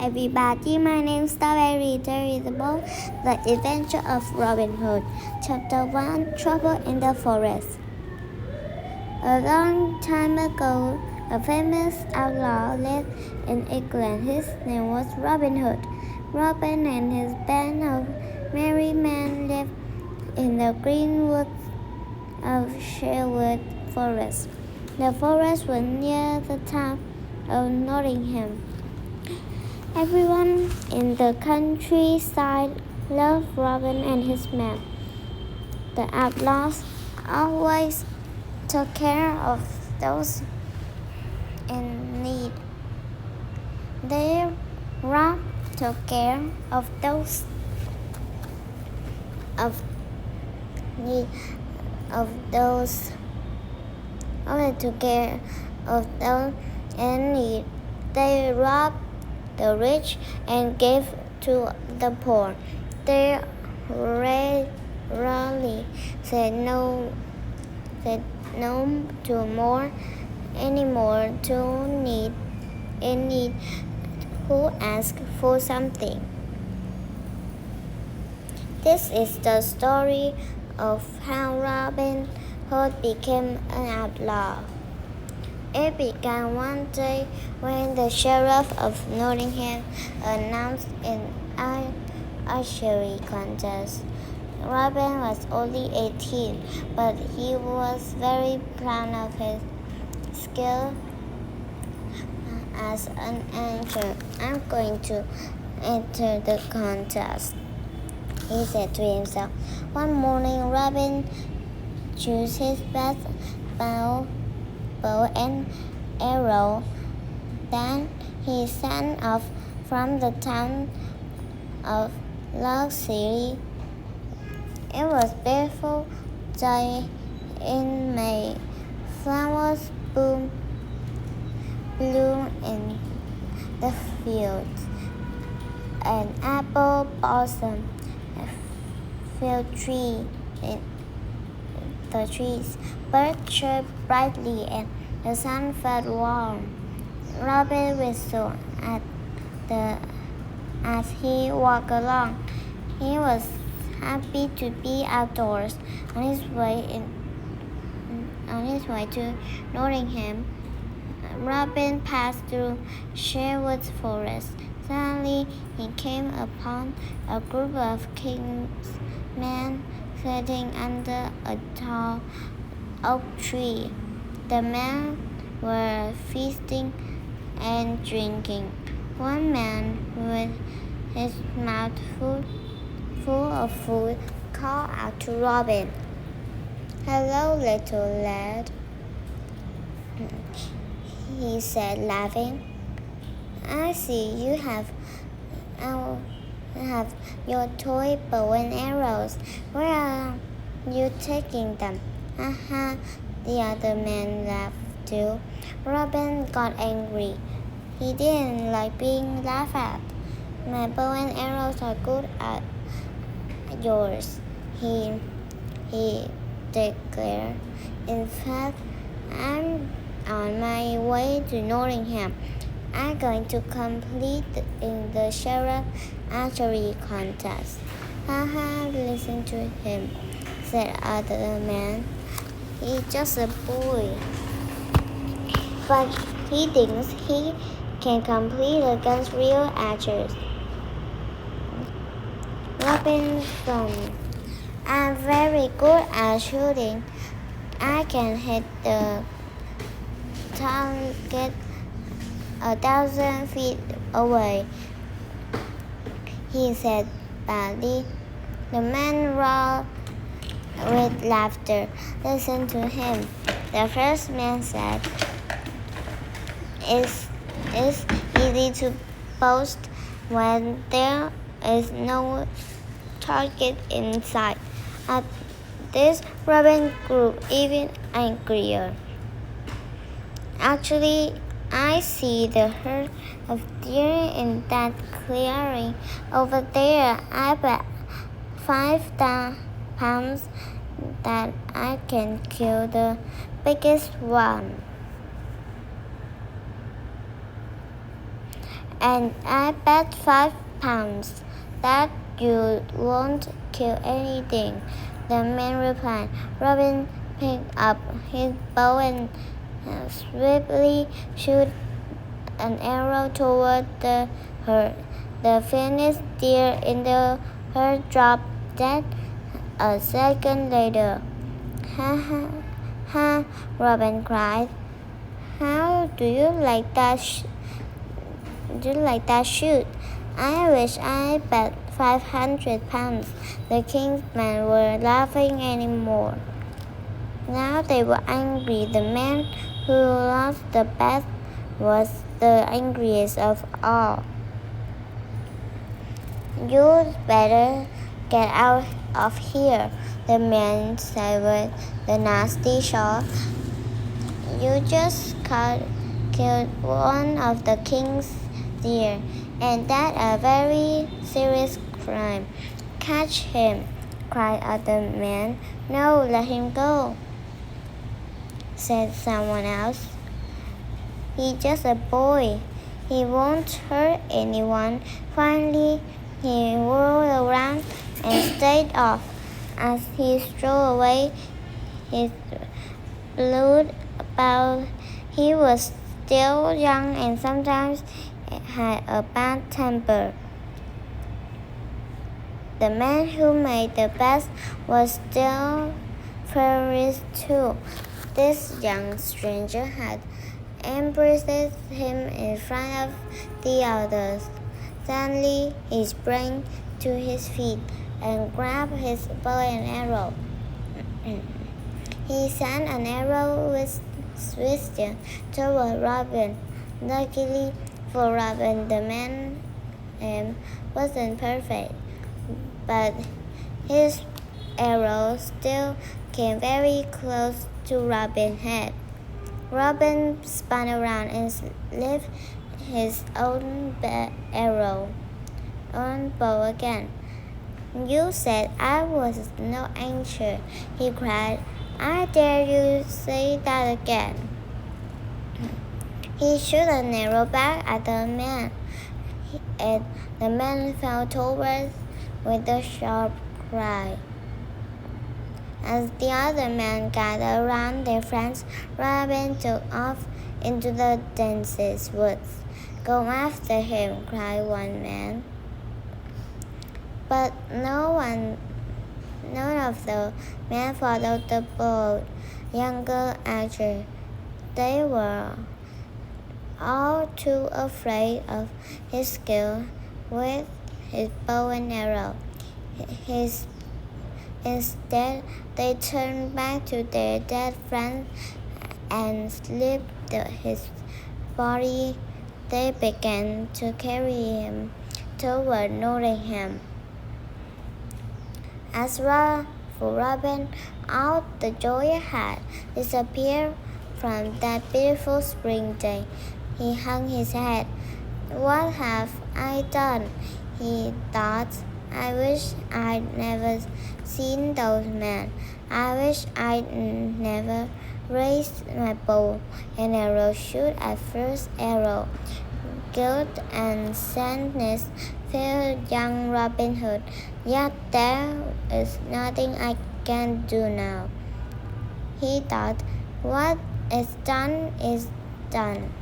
everybody, my name is Strawberry. There is about the adventure of Robin Hood. Chapter 1, Trouble in the Forest. A long time ago, a famous outlaw lived in England. His name was Robin Hood. Robin and his band of merry men lived in the green woods of Sherwood Forest. The forest was near the town of Nottingham. Everyone in the countryside loved Robin and his men. The outlaws always took care of those in need. They took care of those of need of those only took care of those in need. They robbed the rich and gave to the poor. They rarely said no to more anymore to need in need who asked for something. This is the story of how Robin Hood became an outlaw. It began one day when the sheriff of Nottingham announced an archery contest. Robin was only 18, but he was very proud of his skill as an archer. I'm going to enter the contest, he said to himself. One morning, Robin chose his best bow and arrow. Then he set off from the town of Lough City. It was a beautiful day in May. Flowers bloom in the fields, and apple blossom filled the trees. Birds chirped brightly, and the sun felt warm. Robin whistled as he walked along. He was happy to be outdoors. On his way to Nottingham, Robin passed through Sherwood Forest. Suddenly, he came upon a group of king's men sitting under a tall oak tree. The men were feasting and drinking. One man, with his mouth full of food, called out to Robin, "Hello, little lad," he said, laughing. "I see you have your toy bow and arrows. Where are you taking them?" "Ha ha," the other man laughed too. Robin got angry. He didn't like being laughed at. "My bow and arrows are good as yours," he declared. "In fact, I'm on my way to Nottingham. I'm going to compete in the sheriff archery contest." "Ha ha, listen to him," said other man. "He's just a boy, but he thinks he can compete against real archers." Robin frowned. "I'm very good at shooting. I can hit the target 1,000 feet away," he said badly. The man roared with laughter. "Listen to him," the first man said. It's easy to boast when there is no target in sight." At this, Robin grew even angrier. "Actually, I see the herd of deer in that clearing over there. I bet £5 that I can kill the biggest one." And I bet £5 that you won't kill anything, the man replied. Robin picked up his bow and swiftly shot an arrow toward the herd. The finished deer in the herd dropped dead a second later. Ha ha ha, Robin cried. How do you like that shoot? I wish I bet £500. The king's men were laughing anymore. Now they were angry. The man who lost the bet was the angriest of all. You'd better get out of here, the man said with the nasty shot. You just killed one of the king's deer, and that's a very serious crime. Catch him, cried other men. No, let him go, said someone else. He's just a boy. He won't hurt anyone. Finally, he whirled around and stayed off. As he strode away, his blood about. He was still young and sometimes had a bad temper. The man who made the bet was still furious too. This young stranger had embraced him in front of the others. Suddenly he sprang to his feet and grabbed his bow and arrow. He sent an arrow with wisdom toward Robin. Luckily for Robin, the man wasn't perfect, but his arrow still came very close to Robin's head. Robin spun around and lifted his own bow again. You said I was no angel, he cried. I dare you say that again. He shot an arrow back at the man, and the man fell towards with a sharp cry. As the other men gathered around their friends, Robin took off into the densest woods. Go after him, cried one man. But none of the men followed the bold, younger archer. They were all too afraid of his skill with his bow and arrow. Instead, they turned back to their dead friend and slipped his body. They began to carry him toward Nottingham. As for Robin, all the joy had disappeared from that beautiful spring day. He hung his head. What have I done? He thought. I wish I'd never seen those men. I wish I'd never raised my bow and arrow shoot at first arrow. Guilt and sadness filled young Robin Hood. Yet there is nothing I can do now. He thought, what is done is done.